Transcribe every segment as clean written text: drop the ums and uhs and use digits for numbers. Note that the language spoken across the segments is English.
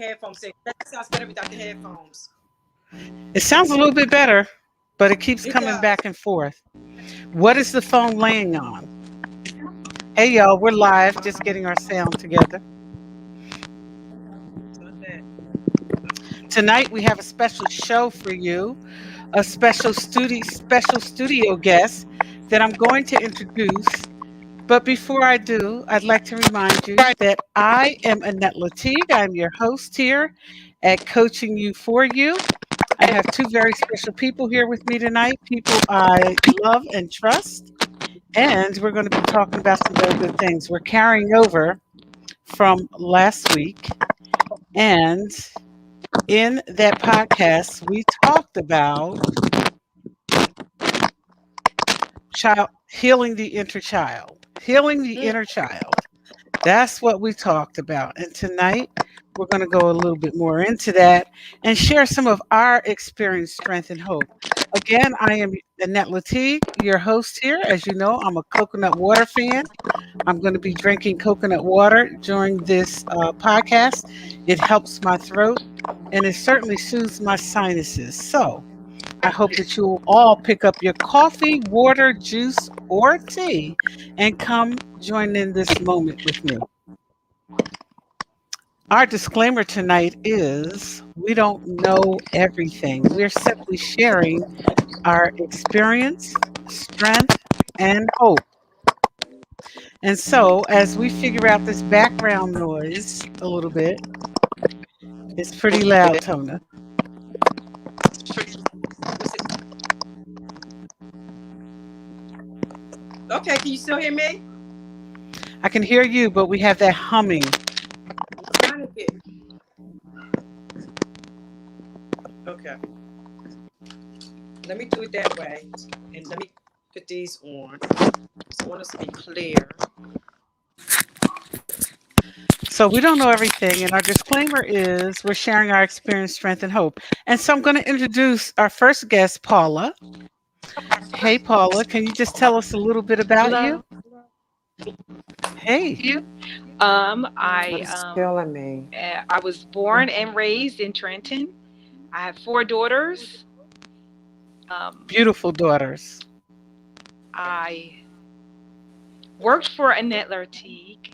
headphones in. That sounds better without the headphones. It sounds a little bit better, but it keeps It coming does. back and forth. What is the phone laying on? Hey, y'all, we're live, just getting our sound together. Tonight, we have a special show for you, a special studio guest that I'm going to introduce. But before I do, I'd like to remind you that I am Annette Lartigue. I'm your host here at Coaching You for You. I have two very special people here with me tonight, people I love and trust. And we're going to be talking about some very good things. We're carrying over from last week. And in that podcast, we talked about healing the inner child. Healing the inner child. That's what we talked about. And tonight, we're going to go a little bit more into that and share some of our experience, strength, and hope. Again, I am Annette Lartigue, your host here. As you know, I'm a coconut water fan. I'm going to be drinking coconut water during this podcast. It helps my throat and it certainly soothes my sinuses. So I hope that you will all pick up your coffee, water, juice, or tea and come join in this moment with me. Our disclaimer tonight is we don't know everything. We're simply sharing our experience, strength, and hope. And so, as we figure out this background noise a little bit, it's pretty loud, Tona. Okay, can you still hear me? I can hear you, but we have that humming. Okay. Let me do it that way. And let me put these on. So I want us to be clear. So we don't know everything, and our disclaimer is we're sharing our experience, strength, and hope. And so I'm going to introduce our first guest, Paula. Hey, Paula, can you just tell us a little bit about you? Hey. Killing me. I was born and raised in Trenton. I have 4 daughters. Beautiful daughters. I worked for Annette Lartigue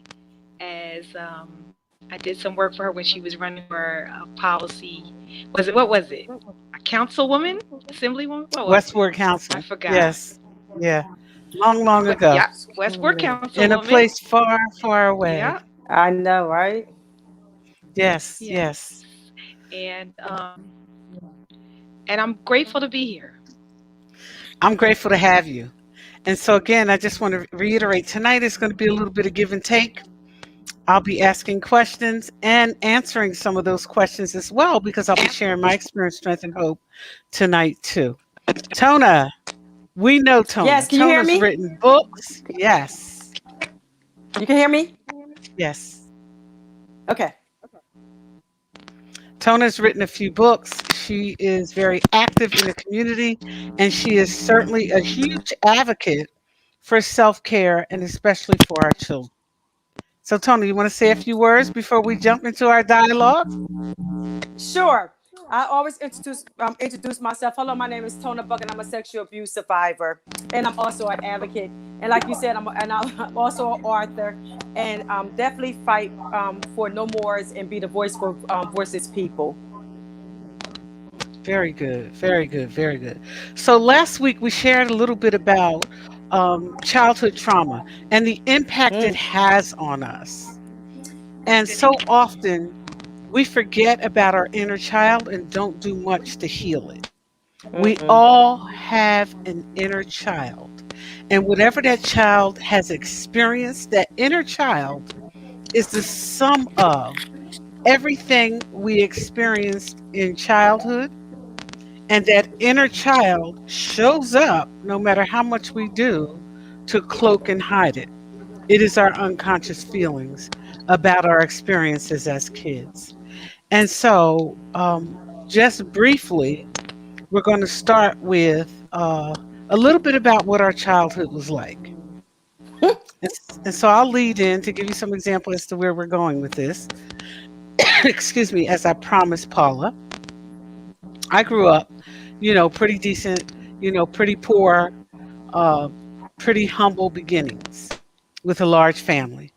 as I did some work for her when she was running for policy. What was it? A councilwoman? Assemblywoman? Westward Council. I forgot. Yes. Yeah. Long ago. Yeah, Westward Councilwoman. In a place far, far away. Yeah. I know, right? Yes. And I'm grateful to be here. I'm grateful to have you. And so again, I just want to reiterate, tonight is going to be a little bit of give and take. I'll be asking questions and answering some of those questions as well, because I'll be sharing my experience, strength, and hope tonight too. Tona, we know Tona. Yes, can you hear Tona's me? written books. Yes. You can hear me? Yes. Okay. Tona's written a few books. She is very active in the community, and she is certainly a huge advocate for self-care and especially for our children. So, Tona, you want to say a few words before we jump into our dialogue? Sure. I always introduce myself. Hello, my name is Tona Buck, and I'm a sexual abuse survivor, and I'm also an advocate. And like you said, I'm also an author, and definitely fight for no mores and be the voice for voiceless people. Very good, very good, very good. So last week we shared a little bit about childhood trauma and the impact it has on us. And so often we forget about our inner child and don't do much to heal it. We all have an inner child. And whatever that child has experienced, that inner child is the sum of everything we experienced in childhood. And that inner child shows up, no matter how much we do, to cloak and hide it. It is our unconscious feelings about our experiences as kids. And so, just briefly, we're going to start with a little bit about what our childhood was like. And so I'll lead in to give you some example as to where we're going with this. excuse me, as I promised Paula, I grew up, pretty decent, pretty poor, uh, pretty humble beginnings with a large family.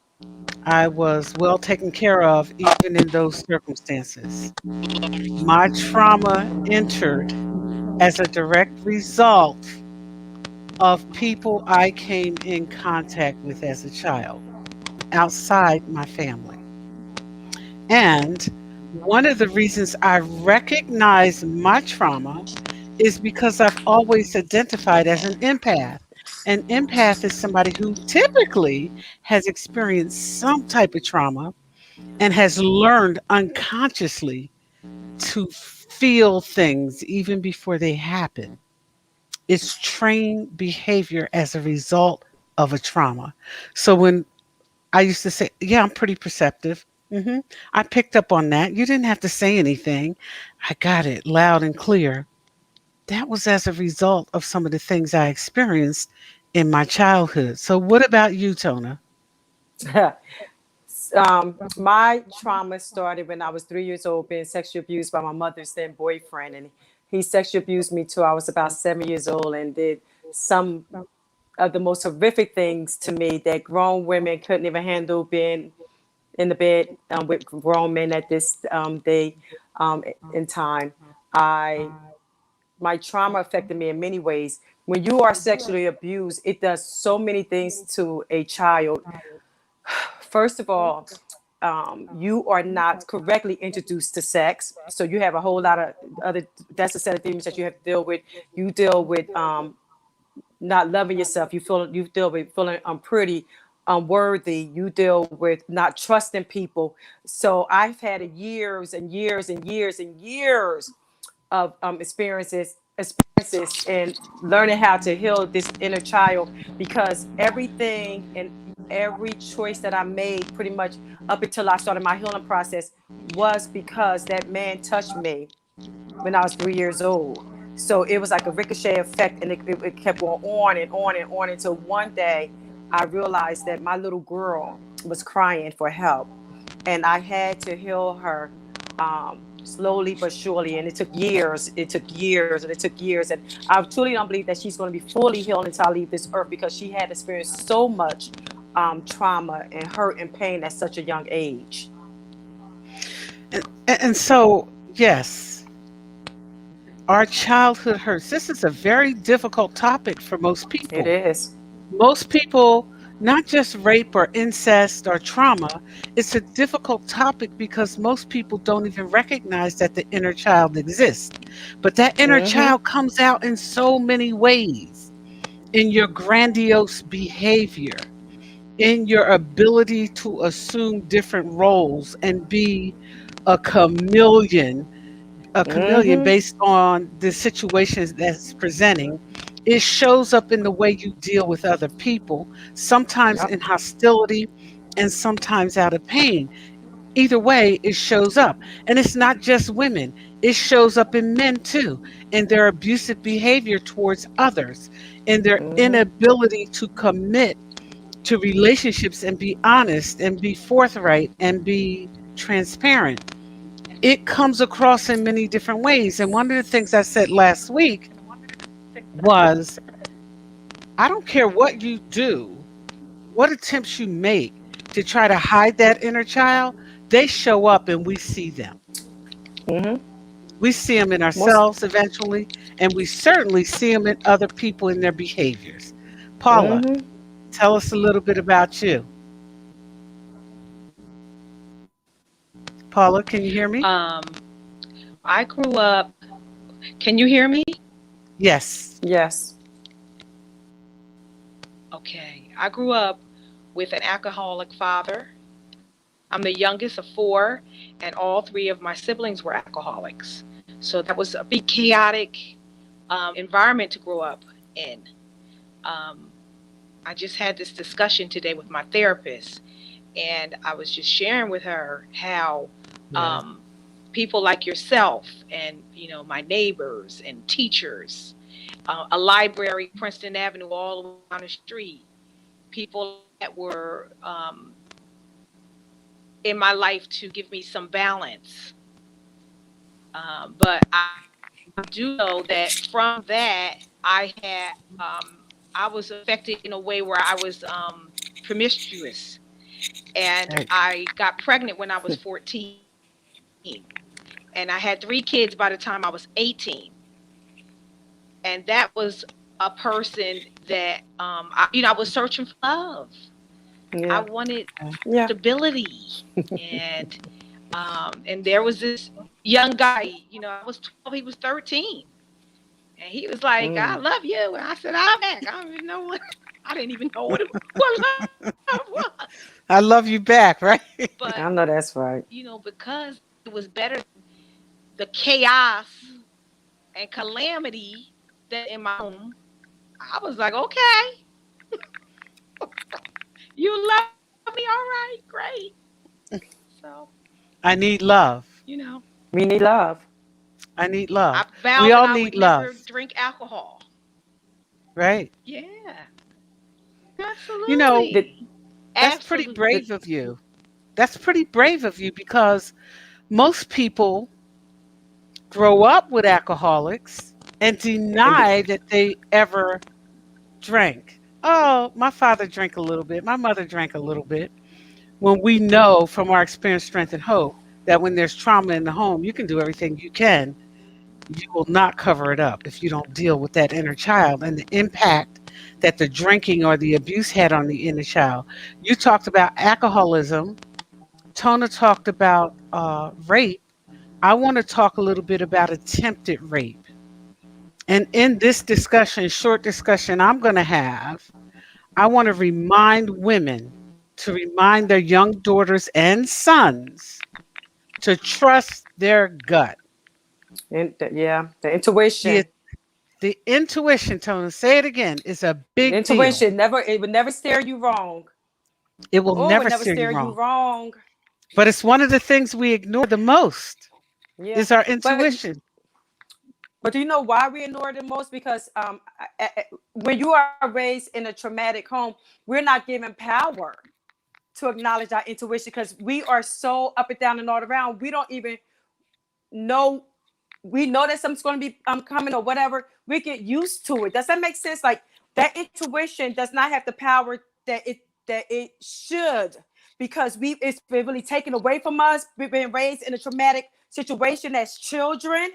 I was well taken care of even in those circumstances. My trauma entered as a direct result of people I came in contact with as a child outside my family. And one of the reasons I recognize my trauma is because I've always identified as an empath. An empath is somebody who typically has experienced some type of trauma and has learned unconsciously to feel things even before they happen. It's trained behavior as a result of a trauma. So when I used to say, "Yeah, I'm pretty perceptive." I picked up on that. You didn't have to say anything. I got it loud and clear. That was as a result of some of the things I experienced in my childhood. So, what about you, Tona? My trauma started when I was 3 years old, being sexually abused by my mother's then boyfriend, and he sexually abused me till I was about 7 years old, and did some of the most horrific things to me that grown women couldn't even handle, being in the bed with grown men at this day in time. I My trauma affected me in many ways. When you are sexually abused, it does so many things to a child. First of all, you are not correctly introduced to sex, so you have a whole lot of other. That's a set of things that you have to deal with. You deal with not loving yourself. You deal with feeling unpretty, unworthy. You deal with not trusting people. So I've had years and years and years and years of experiences and learning how to heal this inner child, because everything and every choice that I made pretty much up until I started my healing process was because that man touched me when I was 3 years old. So it was like a ricochet effect, and it kept going on and on and on until one day I realized that my little girl was crying for help, and I had to heal her slowly but surely. And it took years. It took years, and it took years. And I truly don't believe that she's going to be fully healed until I leave this earth, because she had experienced so much trauma and hurt and pain at such a young age. And so, yes, our childhood hurts. This is a very difficult topic for most It people. is. Most people, not just rape or incest or trauma, it's a difficult topic because most people don't even recognize that the inner child exists. But that inner Mm-hmm. child comes out in so many ways, in your grandiose behavior, in your ability to assume different roles and be a chameleon, Mm-hmm. based on the situations that's presenting. It shows up in the way you deal with other people, sometimes Yep. in hostility and sometimes out of pain. Either way, it shows up. And it's not just women, it shows up in men too, in their abusive behavior towards others, in their Mm-hmm. inability to commit to relationships and be honest and be forthright and be transparent. It comes across in many different ways. And one of the things I said last week was, I don't care what you do, what attempts you make to try to hide that inner child, they show up and we see them. Mm-hmm. We see them in Most. ourselves eventually, and we certainly see them in other people in their behaviors. Paula, Mm-hmm. tell us a little bit about you. Paula, can you hear me? Um, I grew up. Can you hear me? Yes. Yes. Okay. I grew up with an alcoholic father. I'm the youngest of four, and all three of my siblings were alcoholics. So that was a big chaotic environment to grow up in. Um, I just had this discussion today with my therapist, and I was just sharing with her how Yes. um, people like yourself and my neighbors and teachers, a library, Princeton Avenue, all the way down the street, people that were in my life to give me some balance. But I do know that from that, I had, I was affected in a way where I was promiscuous. And Right. I got pregnant when I was 14. And I had 3 kids by the time I was 18. And that was a person that, I was searching for love. I Yeah. wanted Yeah. stability. And there was this young guy, I was 12, he was 13. And he was like, I Mm. love you. And I said, I'm back. I don't even know what, I didn't even know what love was. I love you back, right? But, I know that's right. because it was better than the chaos and calamity that in my home, I was like, okay, you love me. All right, great. So, I need love. We need love. I need I love. We vowed that all I need would love, never drink alcohol. right? Yeah, You know, The, absolutely. that's pretty the, brave of you. That's pretty brave of you because most people grow up with alcoholics and and the, deny that they ever drank. Oh, my father drank a little bit. My mother drank a little bit. When we know from our experience, strength, and hope that when there's trauma in the home, you can do everything you can. You will not cover it up if you don't deal with that inner child and the impact that the drinking or the abuse had on the inner child. You talked about alcoholism. Tona talked about rape. I want to talk a little bit about attempted rape. And in this discussion, short discussion I'm going to have, I want to remind women to remind their young daughters and sons to trust their gut. yeah, the The, intuition. the intuition, Tona, say it again, is a big deal. Intuition it would never steer you wrong. It will Oh, it would never never steer you steer you wrong. wrong. But it's one of the things we ignore the most Yeah. is our But intuition. But do you know why we ignore it the most? Because when you are raised in a traumatic home, we're not given power to acknowledge our intuition because we are so up and down and all around. We don't even know. We know that something's going to be coming or whatever. We get used to it. Does that make sense? Like that intuition does not have the power that it should, because it's been really taken away from us. We've been raised in a traumatic situation as children.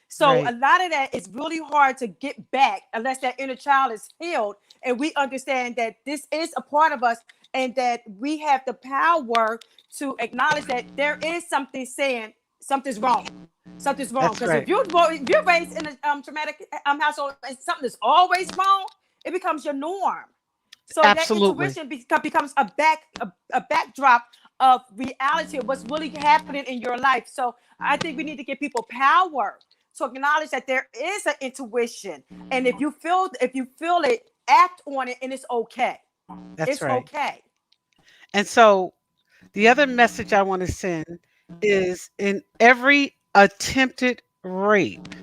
So a Right. lot of that is really hard to get back unless that inner child is healed and we understand that this is a part of us and that we have the power to acknowledge that there is something saying something's wrong. Something's wrong. That's Because if right. you're raised in a traumatic household and something is always wrong, it becomes your norm. So that Absolutely. intuition becomes a backdrop of reality of what's really happening in your life. So I think we need to give people power to acknowledge that there is an intuition, and if you feel it, act on it, and it's okay. That's It's right. okay. And so the other message I want to send is in every attempted rape,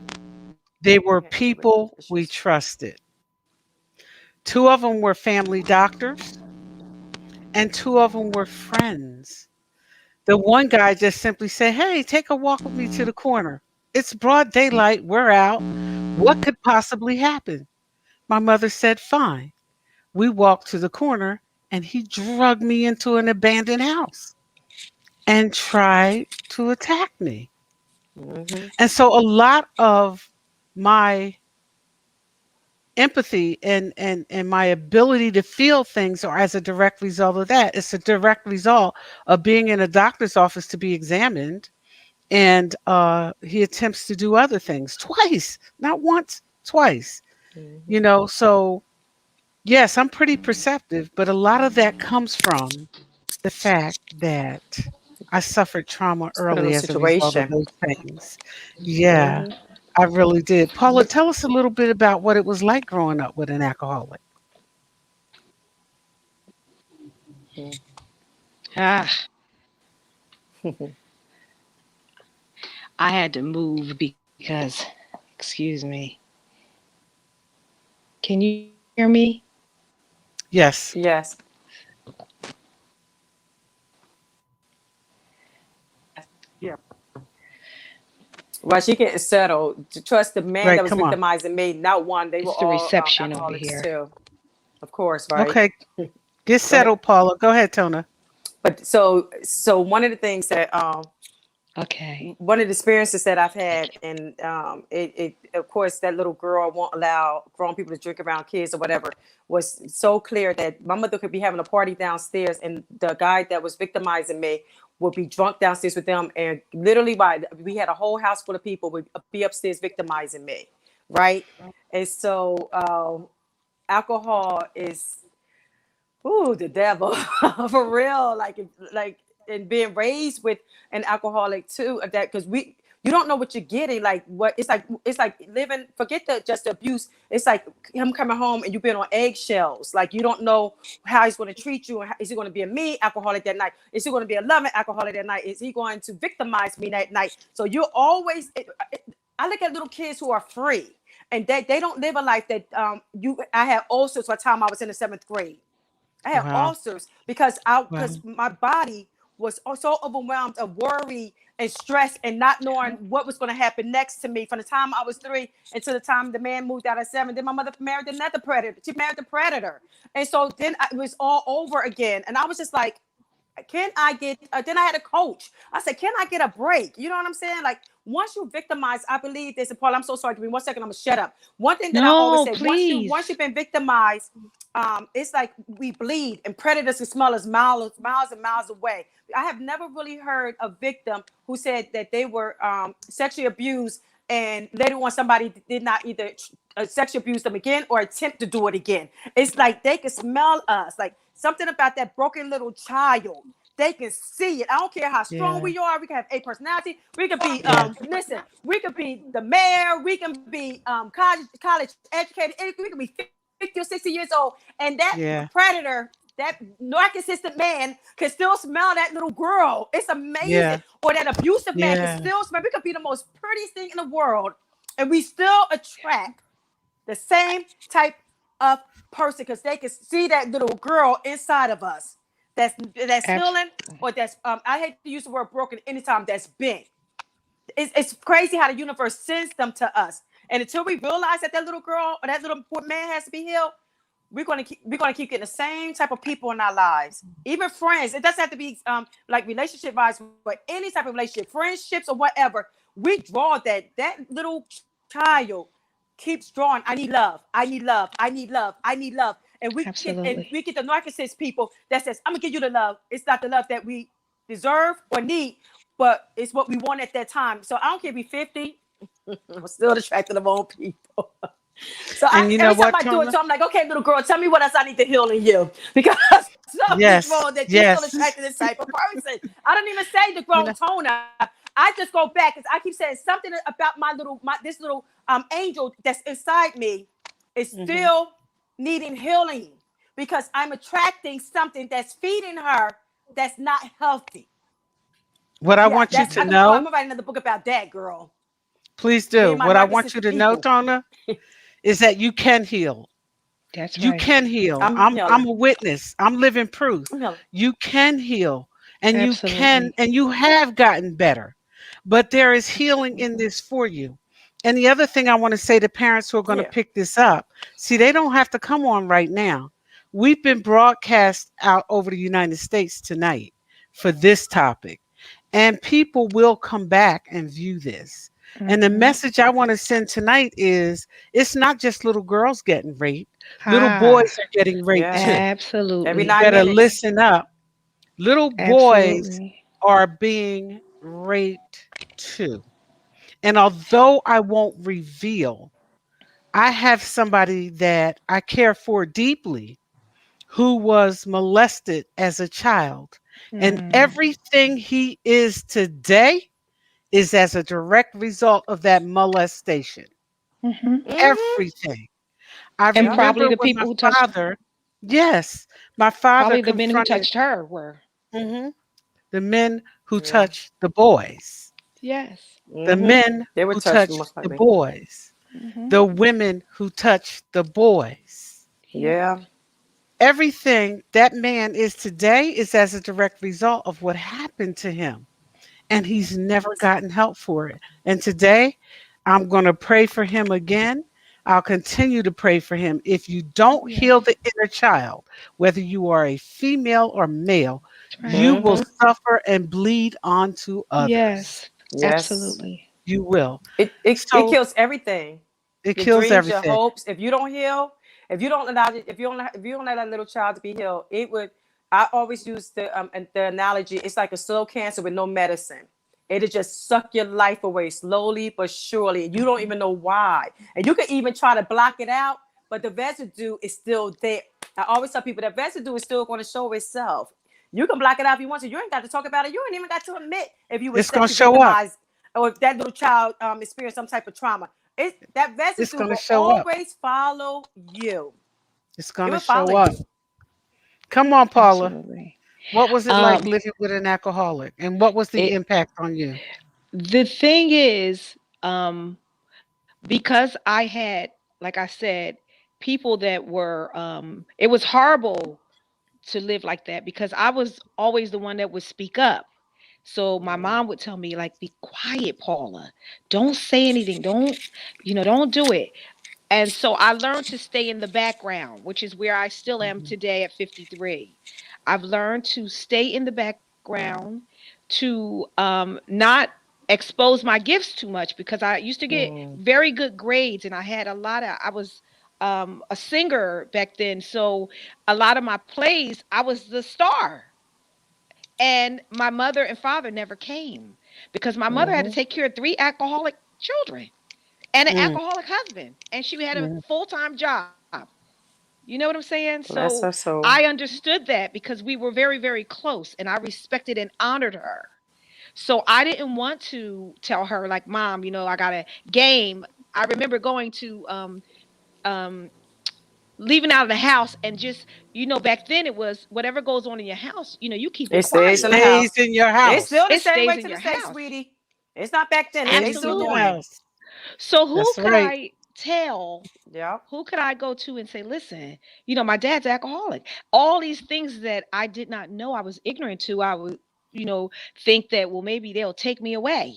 they were Okay, so wait, people it's we just trusted. Two of them were family doctors, and two of them were friends. The one guy just simply said, "Hey, take a walk with me to the corner. It's broad daylight. We're out. What could possibly happen?" My mother said, "Fine." We walked to the corner, and he drugged me into an abandoned house and tried to attack me. mm-hmm. And so a lot of my empathy and my ability to feel things are as a direct result of that. It's a direct result of being in a doctor's office to be examined, and he attempts to do other things twice, not once, twice. Mm-hmm. So yes, I'm pretty perceptive, but a lot of that comes from the fact that I suffered trauma Put in a early as a result of situation. those things. Yeah, Mm-hmm. I really did. Paula, But tell us a little bit about what it was like growing up with an alcoholic. Ah, I had to move because, excuse me, can you hear me? Yes. yes. Well, she getting settled. To trust the man Right, that was come on. victimizing me, not one. They were It's the all reception over alcoholics here. too, of course, right? Okay, get Go ahead. settled, Paula. Go ahead, Tona. But so one of the things that Okay. one of the experiences that I've had, and it of course that little girl won't allow grown people to drink around kids or whatever, was so clear that my mother could be having a party downstairs, and the guy that was victimizing me would be drunk downstairs with them, and literally by we had a whole house full of people would be upstairs victimizing me, right? And so alcohol is, ooh, the devil for real. Like, and being raised with an alcoholic too. That because you don't know what you're getting. Like what it's like living. Forget the just abuse. It's like him coming home and you've been on eggshells. Like you don't know how he's going to treat you. Is he going to be a mean alcoholic that night? Is he going to be a loving alcoholic that night? Is he going to victimize me that night? So you're always. I look at little kids who are free and they don't live a life that I had ulcers by the time I was in the 7th grade. I had Wow. ulcers because my body was so overwhelmed of worry and stress and not knowing what was going to happen next to me from the time I was 3 until the time the man moved out at 7. Then my mother married another predator. She married the predator. And so then it was all over again. And I was just like, can I get, then I had a coach. I said, can I get a break? You know what I'm saying? Like once you victimize, I believe there's a part, I'm so sorry, give me 1 second, I'm gonna shut up. One thing that I always No, say, please. once you've been victimized, it's like we bleed and predators can smell us miles and miles away. I have never really heard a victim who said that they were sexually abused and later on somebody did not either sexually abuse them again or attempt to do it again. It's like they can smell us, like something about that broken little child. They can see it. I don't care how strong we are. We can have a personality. We could be, listen, we could be the mayor. We can be college educated. We can be 50 or 60 years old. And that Yeah. predator, that narcissistic man can still smell that little girl. It's amazing. Yeah. Or that abusive man Yeah. can still smell. We could be the most prettiest thing in the world. And we still attract the same type of person because they can see that little girl inside of us that's healing or that's I hate to use the word broken anytime that's bent. It's crazy how the universe sends them to us, and until we realize that that little girl or that little man has to be healed, we're gonna keep getting the same type of people in our lives, even friends. It doesn't have to be like relationship wise, but any type of relationship, friendships or whatever. We draw that little child keeps drawing. I need love. I need love. I need love. I need love. And we Absolutely. get the narcissist people that says, I'm gonna give you the love. It's not the love that we deserve or need, but it's what we want at that time. So I don't care if we're 50, I'm still attracted to my own people. So And you know every time what, I do it, Tona? so I'm like, okay, little girl, tell me what else I need to heal in you. Because something's Yes. wrong that you're Yes. still attracted to this type of person. I don't even say the grown You know- Tona. I just go back because I keep saying something about this little angel that's inside me is still needing healing because I'm attracting something that's feeding her that's not healthy. What I want you I'm to gonna know, write another book about that, girl. please Me do. and my What I want narcissistic you to know, people. Tona, is that you can heal. That's You right. can heal. I'm I'm healing. a witness. I'm living proof. I'm healing. You can heal and Absolutely. you have gotten better. But there is healing in this for you. And the other thing I want to say to parents who are going to Yeah. pick this up, see, they don't have to come on right now. We've been broadcast out over the United States tonight for this topic. And people will come back and view this. And the Mhm. message I want to send tonight is it's not just little girls getting raped. Little Ah, boys are getting raped Yeah. too. Every absolutely. You 9 better minutes. listen up. Little boys Absolutely. are being raped too. And although I won't reveal, I have somebody that I care for deeply who was molested as a child. And Mm. everything he is today is as a direct result of that molestation. Mhm. Everything. I And Yep. probably remember the when people who touched, yes, my father probably the men who confronted touched her were. mhm, the men who Yeah. touched the boys, Yes. the men They were who touched touched most the likely. boys, Mhm. the women who touched the boys. Yeah. Yeah. Everything that man is today is as a direct result of what happened to him. and he's never gotten help for it. And today, I'm going to pray for him again. I'll continue to pray for him. If you don't Yes. heal the inner child, whether you are a female or male, That's right. you will Mm-hmm. suffer and bleed onto others. Yes. Yes. Absolutely. You will. It So kills everything. it Your kills dreams, your everything. hopes. If you don't heal, if you don't let that little child to be healed, it would. I always use the analogy. It's like a slow cancer with no medicine. It'll just suck your life away slowly but surely. You don't even know why, and you can even try to block it out, but the residue is still there. I always tell people that residue is still going to show itself. You can block it out if you want to. You ain't got to talk about it. You ain't even got to admit if you were It's going to sexually show up. victimized or if that little child experienced some type of trauma. That It's residue going to will show up. always follow you. It's It going to will follow show up. you. Come on, Paula. Absolutely. What was it like Um, living with an alcoholic? And what was the it impact on you? the thing is, because I had, like I said, people that were, it was horrible to live like that because I was always the one that would speak up. So my Mm. mom would tell me, like, be quiet, Paula. Don't say anything. Don't do it. And so I learned to stay in the background, which is where I still am Mhm. today at 53. I've learned to stay in the background, to not expose my gifts too much because I used to get Mm. very good grades and I was a singer back then. So a lot of my plays, I was the star. And my mother and father never came because my mother had to Mhm. take care of three alcoholic children and an Mm, alcoholic husband, and she had a mm, full-time job. You know what I'm saying? So Bless her I soul. understood that because we were very, very close, and I respected and honored her. So I didn't want to tell her, like, Mom, I got a game. I remember going to um leaving out of the house and just, back then it was whatever goes on in your house, you keep it It stays in the quiet. stays house. in your It's house. still the It same stays way in to your this day, house. sweetie. It's not back then. They Stays in still your doing it. Absolutely. house. So who That's could right. I tell? Yeah. Who could I go to and say, listen, my dad's alcoholic? All these things that I did not know, I was ignorant to. I would, think that, well, maybe they'll take me away.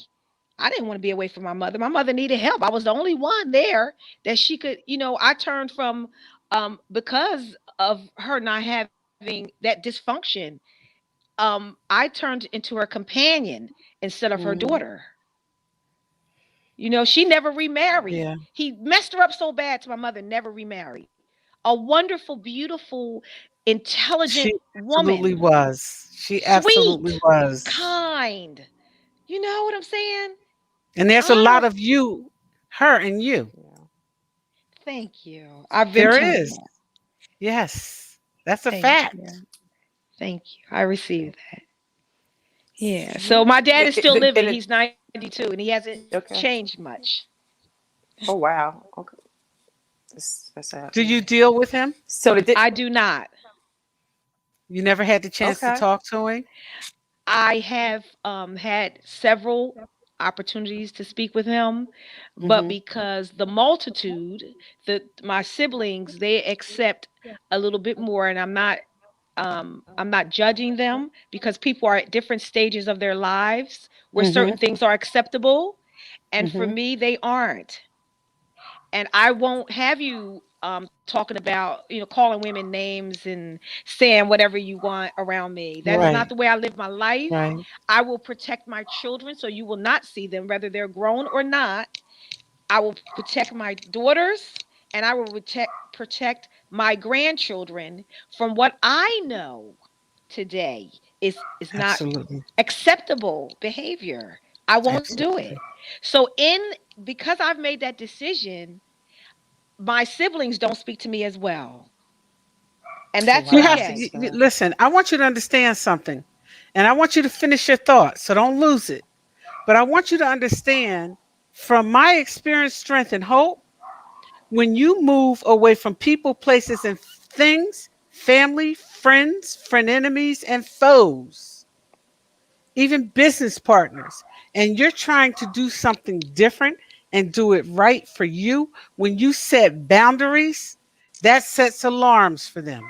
I didn't want to be away from my mother. My mother needed help. I was the only one there that she could, I turned from, because of her not having that dysfunction, I turned into her companion instead of her Mhm. daughter. She never remarried. Yeah. He messed her up so bad to my mother, never remarried. A wonderful, beautiful, intelligent She absolutely woman, was. She absolutely sweet, was. kind. You know what I'm saying? And there's a lot Honorable. of you, her and you. Yeah. Thank you. I've been There told is. that. Yes. That's a Thank fact. you. Thank you. I received that. Yeah. So Mhm. my dad is still living. He's 92 and he hasn't Okay. changed much. Oh wow. Okay. That's Do happening. you deal with him? So I do not. You never had the chance to okay. talk to him? I have had several opportunities to speak with him, but Mhm. because the multitude, my siblings, they accept a little bit more, and I'm not judging them because people are at different stages of their lives where certain Mhm. things are acceptable, and for Mhm. me, they aren't. And I won't have you talking about, calling women names and saying whatever you want around me. That is not Right. the way I live my life. Right. I will protect my children so you will not see them, whether they're grown or not. I will protect my daughters and I will protect my grandchildren from what I know today is not Absolutely. acceptable behavior. I won't do it. Absolutely. So because I've made that decision, my siblings don't speak to me as well. And that's You have Wow. to okay. listen. I want you to understand something, and I want you to finish your thought, so don't lose it. But I want you to understand from my experience, strength, and hope, when you move away from people, places, and things, family, friends, friend enemies, and foes, even business partners, and you're trying to do something different and do it right for you, when you set boundaries, that sets alarms for them.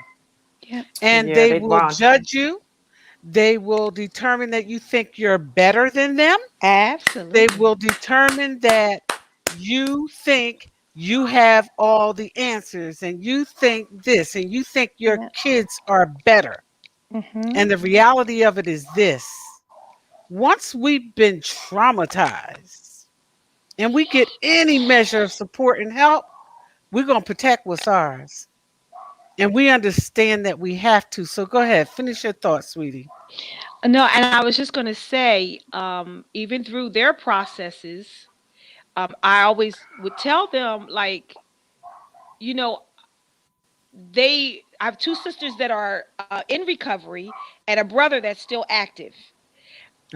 Yeah. And Yeah, they they will want. judge you. They will determine that you think you're better than them. They Absolutely. will determine that you think you have all the answers and you think this and you think your Yeah. kids are better. Mhm. And the reality of it is this: once we've been traumatized and we get any measure of support and help, we're going to protect what's ours. And we understand that we have to. So go ahead, finish your thoughts, sweetie. No, and I was just going to say, even through their processes, I always would tell them, like, you know, I have two sisters that are in recovery and a brother that's still active.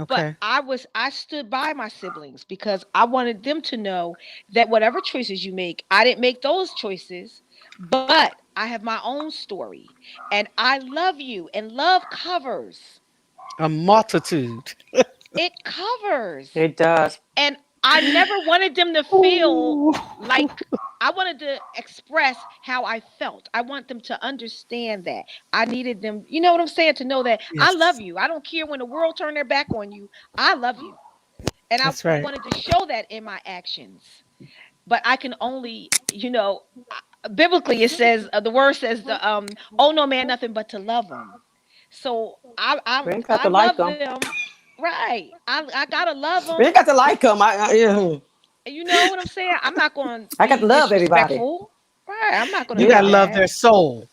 But Okay. I stood by my siblings because I wanted them to know that whatever choices you make, I didn't make those choices, but I have my own story, and I love you, and love covers. A multitude. It covers. It does. And I never wanted them to feel Ooh. like, I wanted to express how I felt. I want them to understand that. I needed them, you know what I'm saying, to know that I love Yes, you. I don't care when the world turned their back on you. I love you. And I that's right. wanted to show that in my actions. But I can only, biblically it says, the word says, the oh no man nothing but to love them. So We ain't got I to like love them. them. Right. I gotta love We them. ain't got to like them. Yeah. You know what I'm saying? I'm not going to I got be to love everybody. disrespectful. Right. I'm not going to You do gotta Yeah. love that. their soul.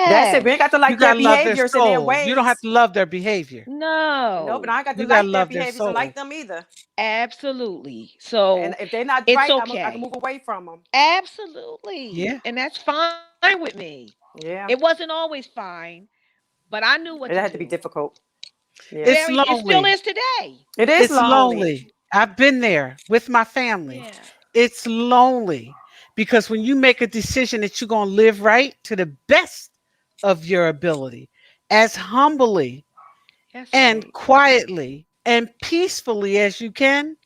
That's it. We ain't got Yes. to You like their gotta love their behaviors and their soul. You don't have ways. to love their behavior. Nope, and No. I ain't got to You gotta like their love their behaviors and like soul. them either. Absolutely. And So if they're not it's right, I can okay. move away from them. Absolutely. Yeah. And that's fine with me. It Yeah, wasn't always fine, but I knew what to it had to do. be difficult. Yeah, It's Very, it still lonely. is today. it is It's lonely. lonely. I've been there with my family. Yeah. It's lonely because when you make a decision that you're going to live right to the best of your ability, as humbly That's and right. quietly and peacefully as you can,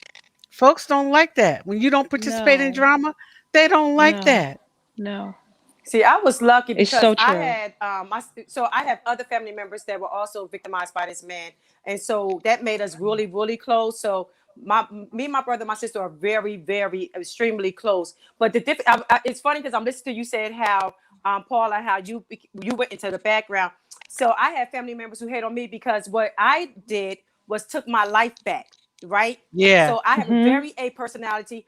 folks don't like that. When you don't participate in No. drama, they don't like No. that. No. See, I was lucky It's because so I true. had so I have other family members that were also victimized by this man, and so that made us really really close. So me, my brother, my sister are very very extremely close. But it's funny because I'm listening to you said how Paula, how you went into the background. So I have family members who hate on me because what I did was took my life back, right? Yeah. So I have a Mhm. very A personality.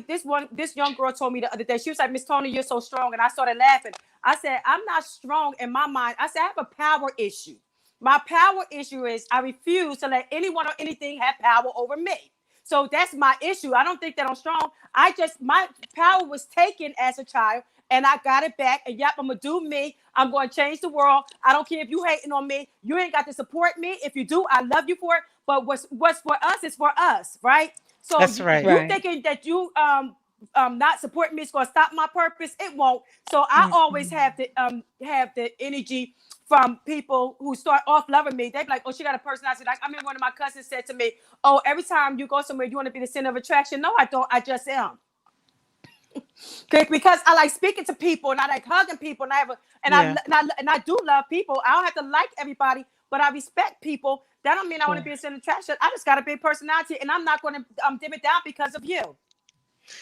This young girl told me the other day, she was like, Miss Tony, you're so strong. And I started laughing. I said, I'm not strong in my mind. I said, I have a power issue. My power issue is I refuse to let anyone or anything have power over me. So that's my issue. I don't think that I'm strong. My power was taken as a child and I got it back. And yep, I'm going to do me. I'm going to change the world. I don't care if you hating on me. You ain't got to support me. If you do, I love you for it. But what's for us is for us, right? So That's you, right. you Right. thinking that you not supporting me is going to stop my purpose? It won't. So I always Mm-mm. have the energy from people who start off loving me. They be like, oh, she got a personality. Like I remember one of my cousins said to me, oh, every time you go somewhere, you want to be the center of attraction. No, I don't. I just am. Okay, because I like speaking to people and I like hugging people and I have a Yeah. and I do love people. I don't have to like everybody, but I respect people. That don't mean I want to Sure. be a center of attraction. I just got a big personality, and I'm not going to dim it down because of you.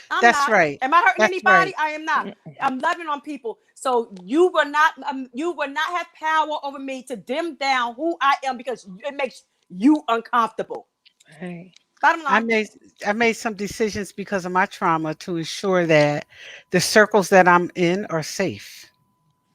I'm That's not. right. Am I hurting That's anybody? right. I am not. Mm-mm. I'm loving on people. So you will not have power over me to dim down who I am because it makes you uncomfortable. Right. Bottom I line. made I made some decisions because of my trauma to ensure that the circles that I'm in are safe.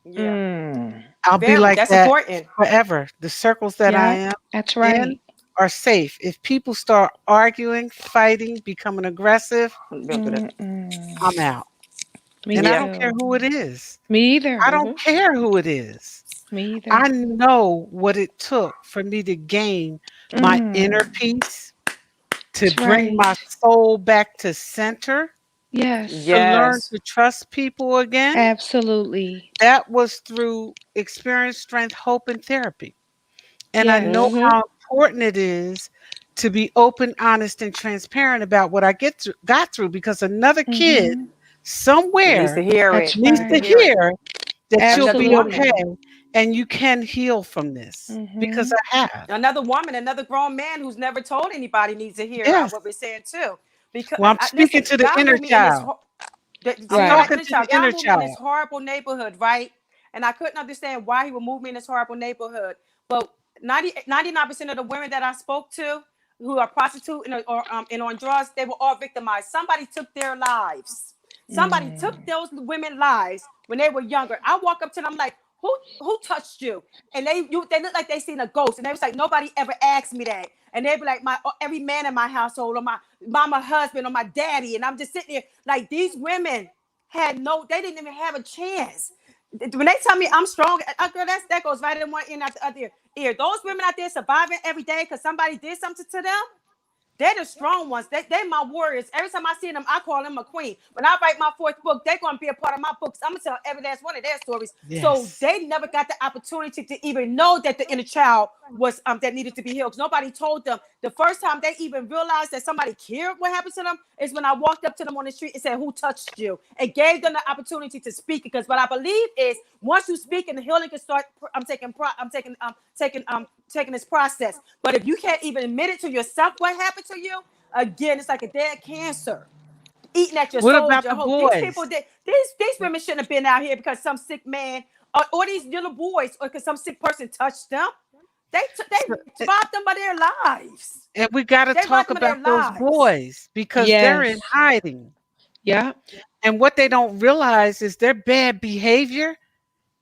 Yeah. Mm. I'll be Very. like That's that important. forever. The circles that I Yeah, am that's in right. are safe. If people start arguing, fighting, becoming aggressive, Don't do that. Mm-mm. I'm out. Me And I Yeah. don't care too. who it is. Me either. I don't Mm-hmm. care who it is. Me either. I know what it took for me to gain my Mm. inner peace, to That's bring right. my soul back to center, Yes. to learn Yes. to trust people again. Absolutely. That was through experience, strength, hope, and therapy. And I know Yes. Mm-hmm. how important it is to be open, honest, and transparent about what I got through because another kid Mhm. Needs to somewhere hear it. That's needs Needs to to right. hear it. hear that you'll Another be woman. Absolutely. okay And you can heal from this because I have. Another woman, another grown man who's never told anybody needs to hear Yes. what we're saying too. Because Well, I'm speaking listen, to the God inner moved me in this. child. See, I'm you're Right. right, talking inner to the child. God inner moved me in this child. horrible neighborhood, right? And I couldn't understand why he would move me in this horrible neighborhood. But 99% of the women that I spoke to who are prostitute and on drugs, they were all victimized. Somebody took their lives. Somebody took those women lives when they were younger. I walk up to them like, who touched you? And they look like they seen a ghost. And they was like, nobody ever asked me that. And they be like, every man in my household, or my mama, husband, or my daddy. And I'm just sitting there like, these women they didn't even have a chance. When they tell me I'm strong, girl, that goes right in one ear and out the other ear. Those women out there surviving every day because somebody did something to them, they're the strong ones. They're my warriors. Every time I see them, I call them a queen. When I write my fourth book, they're going to be a part of my books. I'm going to tell every last one of their stories. So Yes. they never got the opportunity to even know that the inner child was that needed to be healed. Because nobody told them. The first time they even realized that somebody cared what happened to them is when I walked up to them on the street and said, "Who touched you?" And gave them the opportunity to speak. Because what I believe is once you speak and the healing can start, taking this process. But if you can't even admit it to yourself what happened to you, again, it's like a dead cancer eating at your What soul, about your the hope. These people, boys? these women shouldn't have been out here because some sick man or these little boys or because some sick person touched them. They robbed them of their lives. And we got to They robbed talk them of their about those lives. boys because they're in Yes. hiding. Yeah. And what they don't realize is their bad behavior,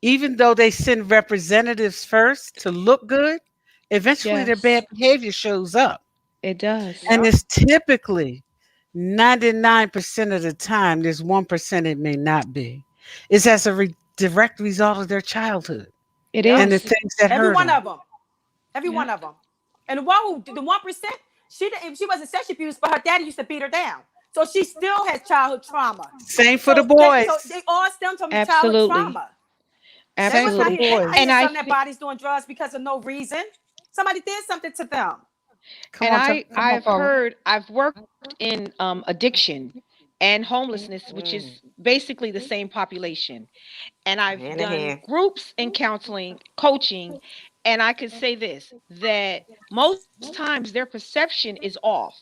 even though they send representatives first to look good, eventually their bad Yes. behavior shows up. It does. And Yep. it's typically 99% of the time, there's 1% it may not be. It's as a direct result of their childhood It Yep. and the is. things that Every hurt one them. of them. Every one Yeah. of them. And the one who the 1%, she wasn't sexually abused, but her daddy used to beat her down. So she still has childhood trauma. Same for the So boys. they all stem from childhood Absolutely. trauma. They Same was for not the Absolutely. here. They not boys. here And I selling their think bodies doing drugs because of no reason. Somebody did something to them. Come and on, I come on, I've Paula. heard I've worked in addiction and homelessness, which is basically the same population. And I've Hand in done hand. groups and counseling, coaching, and I could say this that most times their perception is off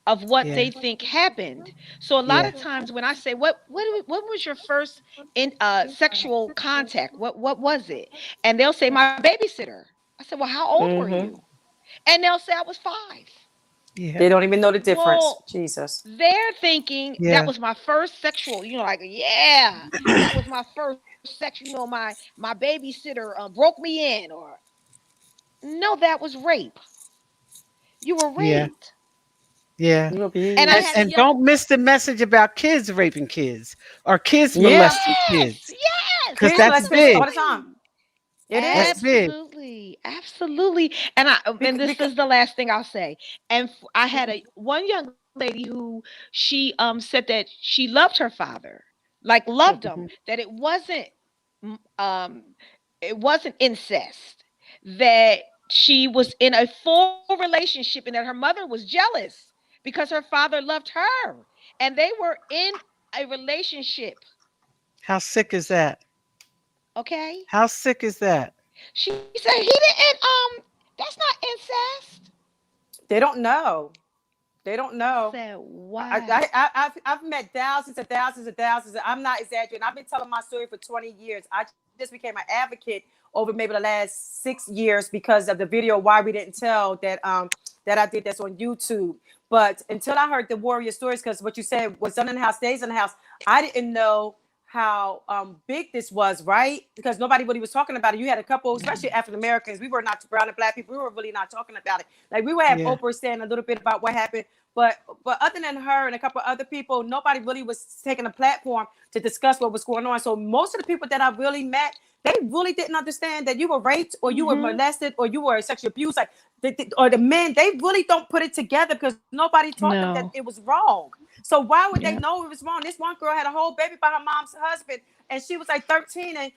of what Yeah, they think happened. So a lot yeah, of times when I say what was your first in sexual contact? What was it? And they'll say my babysitter. I said, "Well, how old were you?" And they'll say I was 5. yeah, They don't even know the difference. Well, Jesus. they're thinking that yeah. was my first sexual, like, yeah, that was my first sex, my babysitter broke me in, or no, that was rape. You were Yeah, raped. yeah. You And I And had a abused. and young, don't miss the message about kids raping kids or kids Yeah. molesting yes, kids yes, because Kids that's molest kids all big. the time. absolutely. It That's is. big. Absolutely, absolutely, and this Because is the last thing I'll say. And I had a one young lady who she said that she loved her father, like loved him. That mm, um it wasn't incest. That she was in a full relationship, and that her mother was jealous because her father loved her, and they were in a relationship. How sick is that? Okay, How sick is that? she said he didn't. That's not incest. they don't know. They don't I know. said, wow. I've met thousands and thousands and thousands. I'm not exaggerating. I've been telling my story for 20 years. I just became an advocate over maybe the last 6 years because of the video "Why We Didn't Tell" that I did that's on YouTube. But until I heard the warrior stories, because what you said was done in the house stays in the house, I didn't know how big this was, right? Because nobody really was talking about it. You had a couple, especially African Americans. We were not brown and black people. We were really not talking about it. Like we would have Yeah, Oprah saying a little bit about what happened, but other than her and a couple other people, nobody really was taking a platform to discuss what was going on. So most of the people that I really met, they really didn't understand that you were raped or you were Mm-hmm. molested or you were sexually abused. Like or the men, they really don't put it together because nobody taught them that No. it was wrong. So why would they Yeah. know it was wrong? This one girl had a whole baby by her mom's husband, and she was like 13, and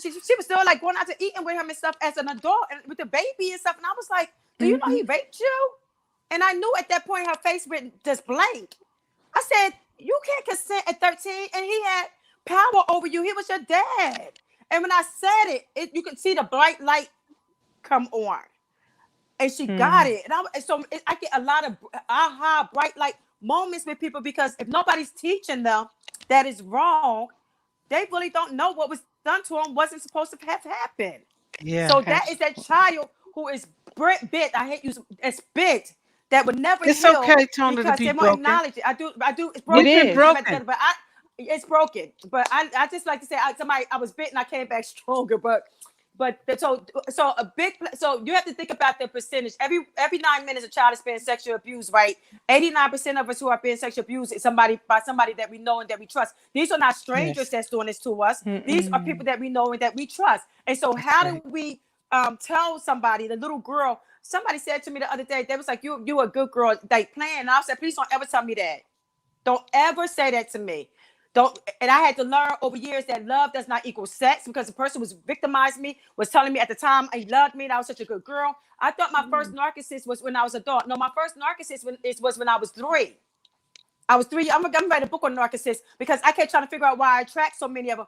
she was still like going out to eating with him and stuff as an adult and with the baby and stuff. And I was like, do you know Mm-hmm. he raped you? And I knew at that point her face went just blank. I said, you can't consent at 13, and he had power over you. He was your dad. And when I said it, you could see the bright light come on. And she got it. I get a lot of bright light moments with people, because if nobody's teaching them that is wrong, they really don't know what was done to them wasn't supposed to have happened. Yeah. So that is that child who is bit. I hate use it's bit that would never It's heal okay, Tona, to because be they won't broken. acknowledge it. I do. It's You've broken. been broken. But it's broken. But I just like to say, I was bitten. I came back stronger. So a big. So you have to think about the percentage. Every 9 minutes, a child is being sexually abused. Right. 89% of us who are being sexually abused is by somebody that we know and that we trust. These are not strangers that's doing this to us. These are people that we know and that we trust. And so how do we tell somebody, the little girl? Somebody said to me the other day, they was like, you a good girl, like playing. And I said, please don't ever tell me that. Don't ever say that to me. Don't. And I had to learn over years that love does not equal sex, because the person was victimizing me, was telling me at the time he loved me and I was such a good girl. I thought my first narcissist was when I was an adult. No, my first narcissist was when I was 3. I was 3. I'm gonna write a book on narcissists, because I kept trying to figure out why I attract so many of them,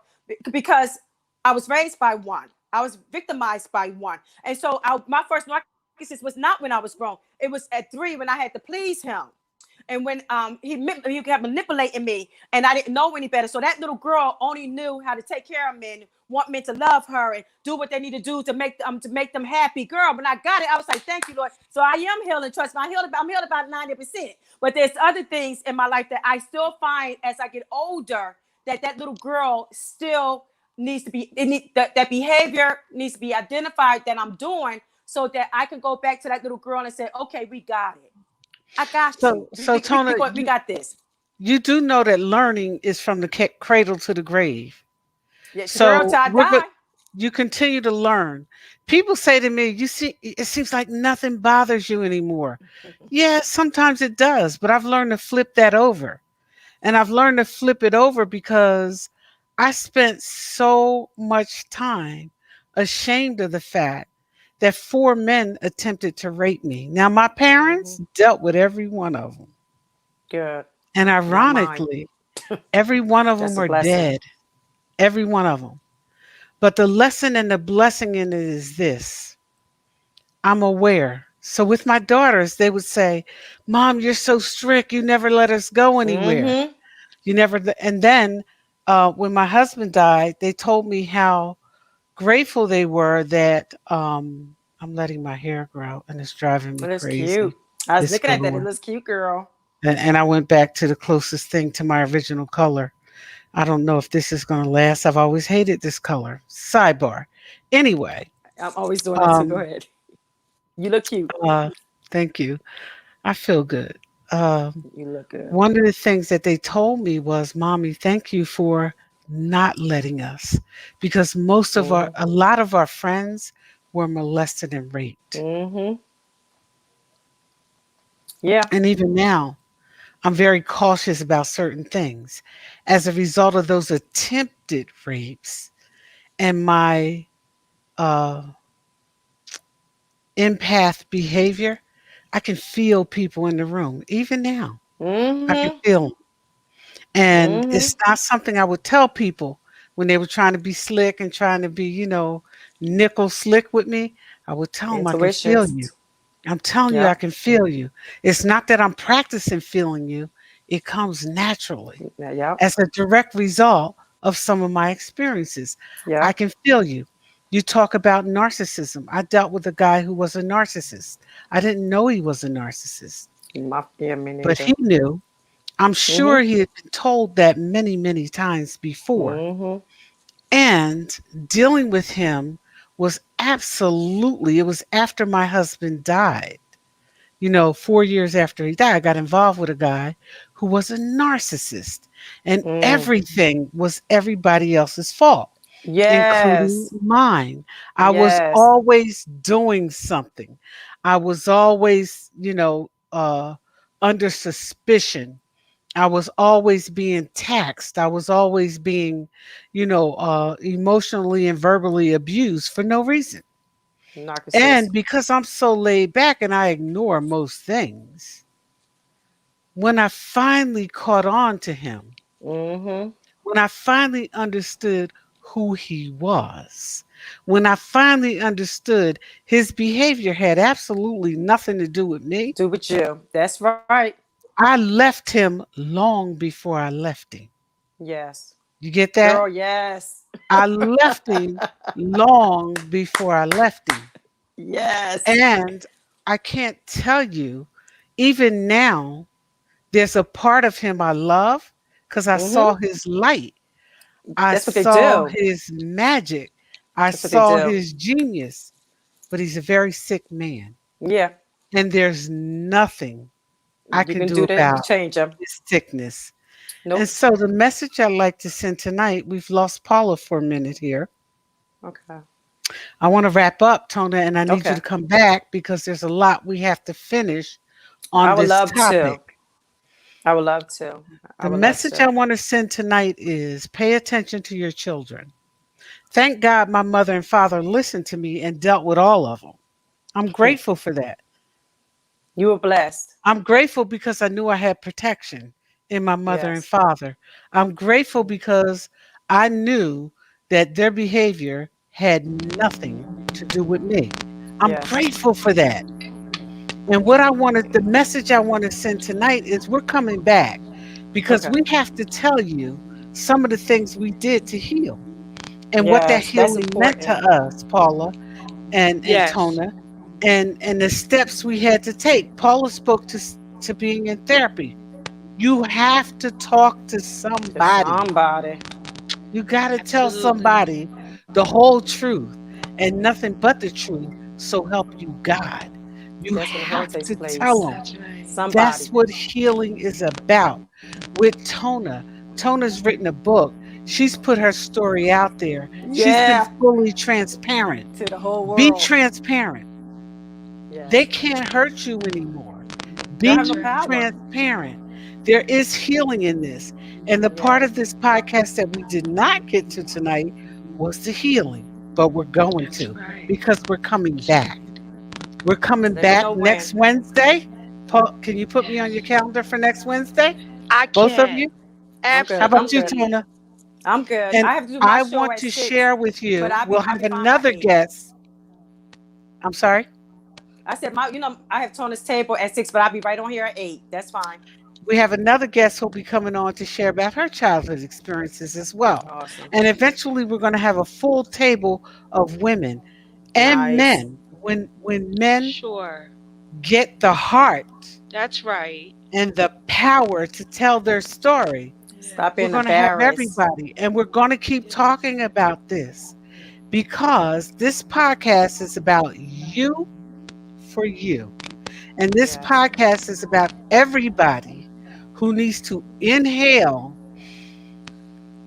because I was raised by one. I was victimized by one. And so my first narcissist was not when I was grown. It was at 3 when I had to please him. And when he kept manipulating me, and I didn't know any better. So that little girl only knew how to take care of men, want men to love her, and do what they need to do to make them happy. Girl, when I got it, I was like, thank you, Lord. So I am healing. Trust me, I'm healed about 90%. But there's other things in my life that I still find as I get older, that little girl still needs to be. That behavior needs to be identified that I'm doing, so that I can go back to that little girl and say, okay, we got it. I got you. So Tona, we got this. You do know that learning is from the cradle to the grave. Yeah, so die. You continue to learn. People say to me, "You see, it seems like nothing bothers you anymore." Yeah, sometimes it does, but I've learned to flip that over, and I've learned to flip it over because I spent so much time ashamed of the fact that 4 men attempted to rape me. Now, my parents dealt with every one of them. Good. And ironically, every one of them are dead. Every one of them. But the lesson and the blessing in it is this. I'm aware. So with my daughters, they would say, Mom, you're so strict. You never let us go anywhere. You never. And then when my husband died, they told me how grateful they were that I'm letting my hair grow and it's driving me crazy. Cute. I was looking at that. It looks cute, girl. And I went back to the closest thing to my original color. I don't know if this is going to last. I've always hated this color. Sidebar. Anyway. I'm always doing that too. Go ahead. You look cute. Thank you. I feel good. You look good. One of the things that they told me was, Mommy, thank you for not letting us, because a lot of our friends were molested and raped. Yeah. And even now, I'm very cautious about certain things as a result of those attempted rapes and my empath behavior. I can feel people in the room, even now. I can feel them. And it's not something I would tell people when they were trying to be slick and trying to be, nickel slick with me. I would tell them, I can feel you. I'm telling you, I can feel you. It's not that I'm practicing feeling you. It comes naturally as a direct result of some of my experiences. I can feel you. You talk about narcissism. I dealt with a guy who was a narcissist. I didn't know he was a narcissist. But he knew. I'm sure he had been told that many, many times before. And dealing with him was it was after my husband died. 4 years after he died, I got involved with a guy who was a narcissist. And everything was everybody else's fault. Including mine. I was always doing something. I was always, under suspicion. I was always being taxed. I was always being, emotionally and verbally abused for no reason. Narcissist. And because I'm so laid back and I ignore most things, when I finally caught on to him, when I finally understood who he was. When I finally understood his behavior had absolutely nothing to do with me, Do with you. That's right. I left him long before I left him. Yes. You get Girl, that? yes. I left him long before I left him. Yes. And I can't tell you, even now, there's a part of him I love because I saw Mm-hmm. his light. I That's what they saw do. his magic. I That's what they saw do. his genius, but he's a very sick man. Yeah. And there's nothing I You can can do do that to about change them. his sickness. And Nope. so the message I'd like to send tonight, we've lost Paula for a minute here. Okay. I want to wrap up, Tona, and I need you Okay. to come back because there's a lot we have to finish I on would this love to. topic. I would love to. I The would love message I to. want to send tonight is pay attention to your children. Thank God my mother and father listened to me and dealt with all of them. I'm grateful for that. You were blessed. I'm grateful because I knew I had protection in my mother and Yes. father. I'm grateful because I knew that their behavior had nothing to do with me. I'm Yes. grateful for that. And the message I want to send tonight is we're coming back because Okay. we have to tell you some of the things we did to heal and what that Yes. That's healing meant to important. us, Paula and Yes. Tona, and the steps we had to take. Paula spoke to being in therapy. You have to talk to To somebody. somebody. You got to tell Absolutely. somebody the whole truth and nothing but the truth. So help you God. You That's when the healing have takes to tell place. them. That's right. Somebody. That's what healing is about. With Tona, Tona's written a book. She's put her story out there. She's been Yeah. fully transparent. To the whole Be world. transparent. They Yes. can't hurt you anymore. They don't have Be no That's right. power. transparent. There is healing in this. And the part of Yes. this podcast that we did not get to tonight was the healing, but we're going That's to right. because we're coming back. We're coming Let me back know next when. Wednesday. Paul, can you put me on your calendar for next Wednesday? I Both of you? can. I'm How good. I'm about you, good. Tona? Absolutely. I'm good. And I have to do my I show want at to 6, share with but you, I'll we'll be I'll have be fine by another 8. guest. I'm sorry? I said I have Tona's table at 6, but I'll be right on here at 8. That's fine. We have another guest who'll be coming on to share about her childhood experiences as well. Awesome. And eventually we're going to have a full table of women and Nice. men. When men Sure. get the heart That's right. and the power to tell their story, Stop we're being going to have embarrassed. everybody. And we're going to keep talking about this because this podcast is about you for you. And this Yes. podcast is about everybody who needs to inhale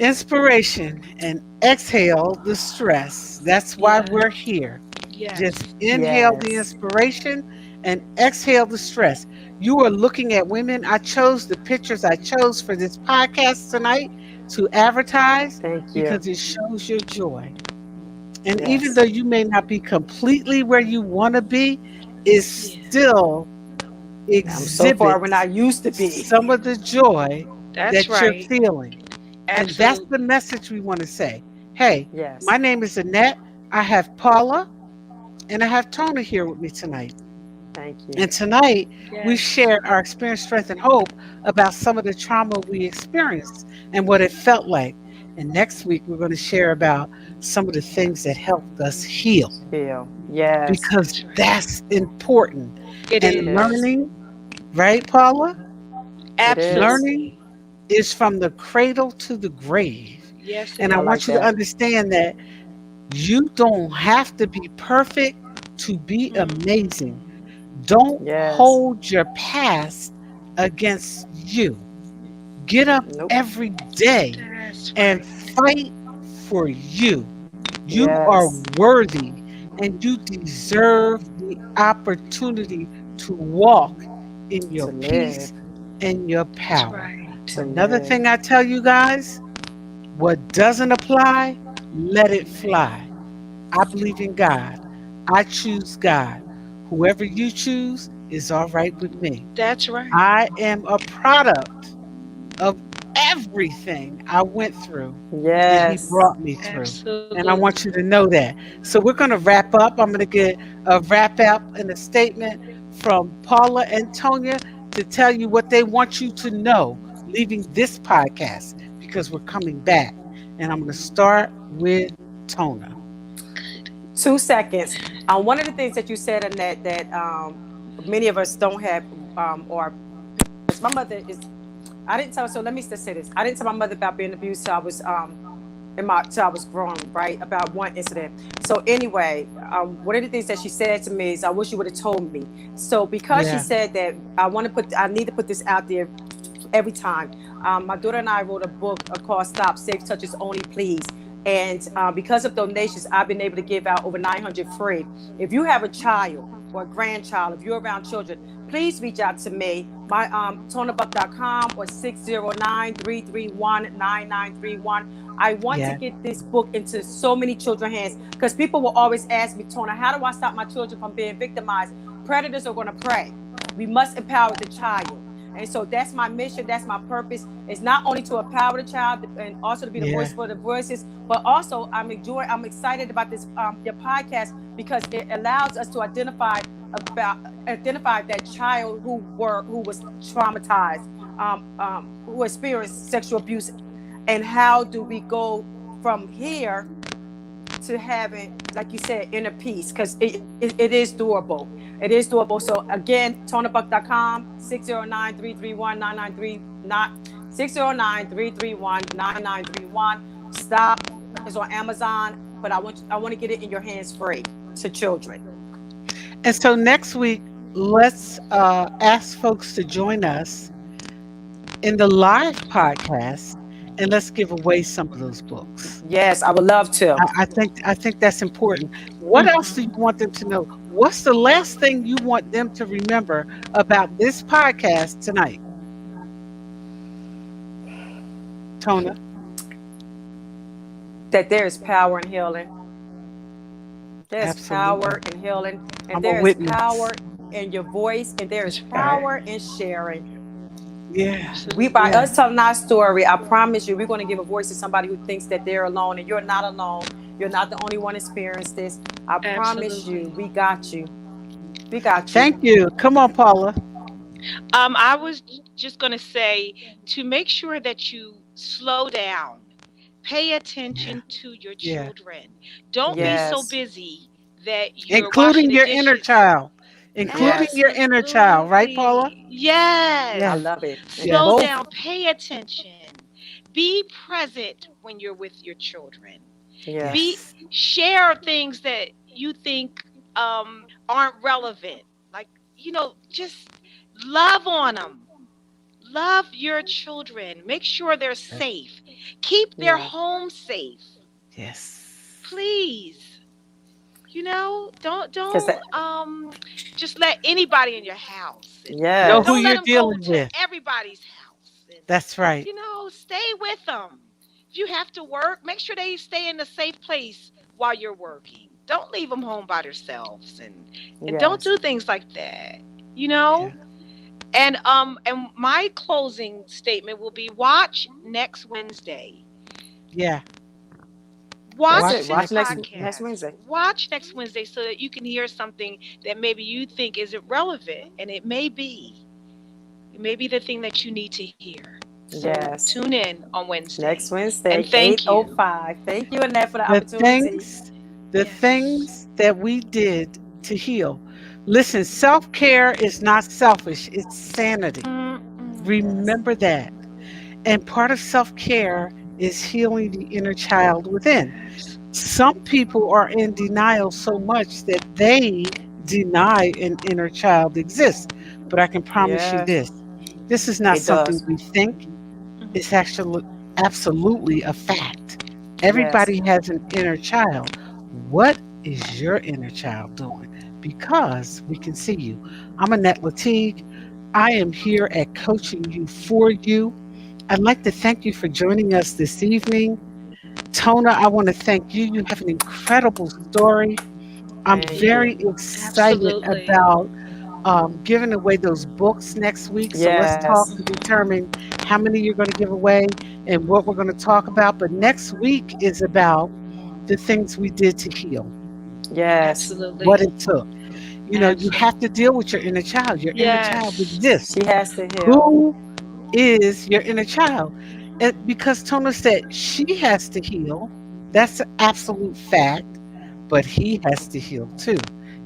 inspiration and exhale the stress. That's why Yes. we're here. Yes. Just inhale the Yes. inspiration and exhale the stress. You are looking at women. I chose the pictures I chose for this podcast tonight to advertise Thank you. because it shows your joy. And even Yes. though you may not be completely where you want to be, it Yeah. still I'm so far when I exhibits used to be. some of the joy That's that you're right. feeling. And that's the Absolutely. message we want to say. Hey, Yes. my name is Annette. I have Paula and I have Tona here with me tonight. Thank you. And tonight we Yes. shared our experience, strength, and hope about some of the trauma we experienced and what it felt like. And next week we're going to share about some of the things that helped us heal Feel. Yes. because That's right. that's important. It And It is. is. learning, right, Paula? It is. Learning Absolutely. is from the cradle to the grave. Yes, And it I I is. like want you to that. understand that you don't have to be perfect to be amazing. Don't Yes. hold your past against you. Get up Nope. every day That's and right. fight for you. You are Yes. worthy and you deserve the opportunity to walk in your To live. peace and your That's power. right. To Another live. thing I tell you guys, what doesn't apply, let it fly. I believe in God. I choose God. Whoever you choose is all right with me. That's right. I am a product of everything I went through, and he Yes. brought me through. And I Absolutely. want you to know that. So we're going to wrap up. I'm going to get a wrap up and a statement from Paula and Tonya to tell you what they want you to know leaving this podcast, because we're coming back. And I'm going to start with Tona. 2 seconds. One of the things that you said, Annette, that many of us don't have, or my mother is. I didn't tell. So let me just say this. I didn't tell my mother about being abused till I was till I was grown, right? About one incident. So anyway, one of the things that she said to me is, "I wish you would have told me." So because she Yeah. said that, I need to put this out there every time. My daughter and I wrote a book called "Stop Safe Touches Only, Please." And because of donations, I've been able to give out over 900 free. If you have a child or a grandchild, if you're around children, please reach out to me. My tonabuck.com or 609-331-9931. I want to Yeah. get this book into so many children's hands, because people will always ask me, Tona, how do I stop my children from being victimized? Predators are going to prey. We must empower the child. And so that's my mission. That's my purpose. It's not only to empower the child and also to be the Yeah. voice for the voices, but also I'm excited about this your podcast, because it allows us to identify that child who was traumatized, who experienced sexual abuse, and how do we go from here to having, like you said, inner peace, because it is doable. It is doable. So again, tonabuck.com, 609-331-9931. Stop is on Amazon, but I want to get it in your hands free to children. And so next week, let's ask folks to join us in the live podcast, and let's give away some of those books. Yes, I would love to. I think that's important. What else do you want them to know? What's the last thing you want them to remember about this podcast tonight, Tona? That there is power in healing. There's Absolutely. power in healing, and I'm a there is witness. power in your voice, and there is power in sharing. Yeah. By Yeah. us telling our story, I promise you, we're going to give a voice to somebody who thinks that they're alone, and you're not alone. You're not the only one experiencing this. I promise you, we got you. We got you. Thank you. Come on, Paula. I was just going to say to make sure that you slow down, pay attention to your Yeah. children. Don't be so busy that you're Including washing the your inner dishes. child. Including Yes. your inner child, right, Paula? Absolutely. Yes. I Yeah. love it. Yeah. Slow Both. down, pay attention. Be present when you're with your children. Yes. Share things that you think aren't relevant. Like, just love on them. Love your children. Make sure they're safe. Keep their home safe. Yes. Please. Don't 'Cause that- just let anybody in your house. Yes. Know who Don't let you're them go dealing to with. everybody's house. And, That's right. stay with them. If you have to work, make sure they stay in a safe place while you're working. Don't leave them home by themselves, and don't do things like that. Yeah. And my closing statement will be: watch next Wednesday. Yeah. Watch Watch this Watch next podcast. Wednesday. Watch next Wednesday so that you can hear something that maybe you think isn't relevant, and it may be. It may be the thing that you need to hear. So Yes. tune in on Wednesday. Next Wednesday, And thank you. 8:05. Thank you, Annette, for the The opportunity. the Yes. things that we did to heal. Listen, self-care is not selfish, it's sanity. Remember that. And part of self-care is healing the inner child within. Some people are in denial so much that they deny an inner child exists. But I can promise you Yes. this is not It something does. we think. It's actually absolutely a fact. Everybody has an inner child. What is your inner child doing? Because we can see you. I'm Annette Lartigue. I am here at Coaching You for You. I'd like to thank you for joining us this evening. Tona, I want to thank you. You have an incredible story. I'm Thank very you. excited Absolutely. about giving away those books next week. So let's talk Yes. to determine how many you're going to give away and what we're going to talk about. But next week is about the things we did to heal, Yes. what Absolutely. it took. You know, you have Absolutely. to deal with your inner child. Your inner child Yes. exists. She has to heal. Who is your inner child? And because Tona said she has to heal, that's an absolute fact, but he has to heal too.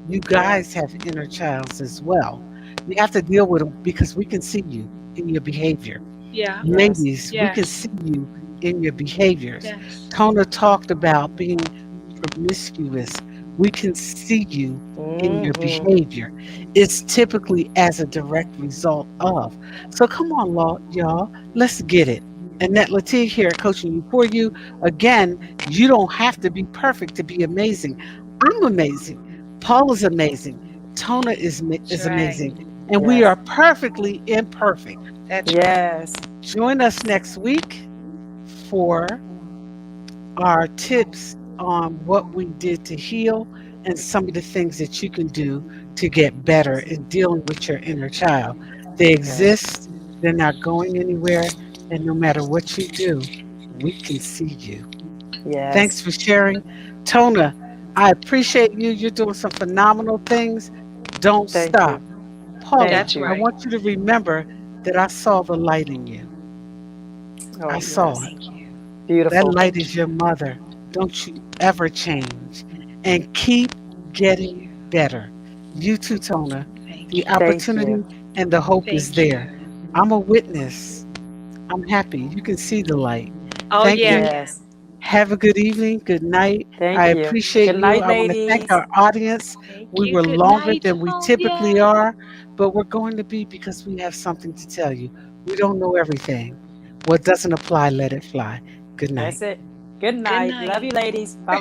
You guys Yes. have inner childs as well. You have to deal with them because we can see you in your behavior. Yeah. Yes. Ladies, we can Yes. see you in your behaviors. Yes. Tona talked about being promiscuous. We can see you in your Mm-hmm. behavior. It's typically as a direct result of. So come on, y'all, let's get it. Annette Lartigue here at Coaching You for You. Again, you don't have to be perfect to be amazing. I'm amazing. Paul is amazing. Tona That's is right. amazing. And we Yes. are perfectly imperfect. That's right. Yes. Join us next week for our tips on what we did to heal and some of the things that you can do to get better in dealing with your inner child. They Yes. exist, they're not going anywhere, and no matter what you do, we can see you. Thanks Yes. for sharing. Tona, I appreciate you. You're doing some phenomenal things. Don't Thank stop. you. Paula, Thank That's you. I right. want you to remember that I saw the light in you. I Oh, saw yes. it. Thank you. That Beautiful. light Thank is you. your mother. Don't you ever change. And keep Thank getting you. better. You too, Tona. Thank The you. Thank you. opportunity and the hope is Thank you. there. I'm a witness. I'm happy. You can see the light. Oh Thank yeah, I you. can. Yes. Have a good evening. Good night. I Thank you. appreciate Good you. night, I want to thank ladies. our audience. Thank We you. were Good longer night, than we typically Tonya. are, but we're going to be because we have something to tell you. We don't know everything. What doesn't apply, let it fly. Good night. That's it. Good Good night. Love night. you, ladies. Bye bye.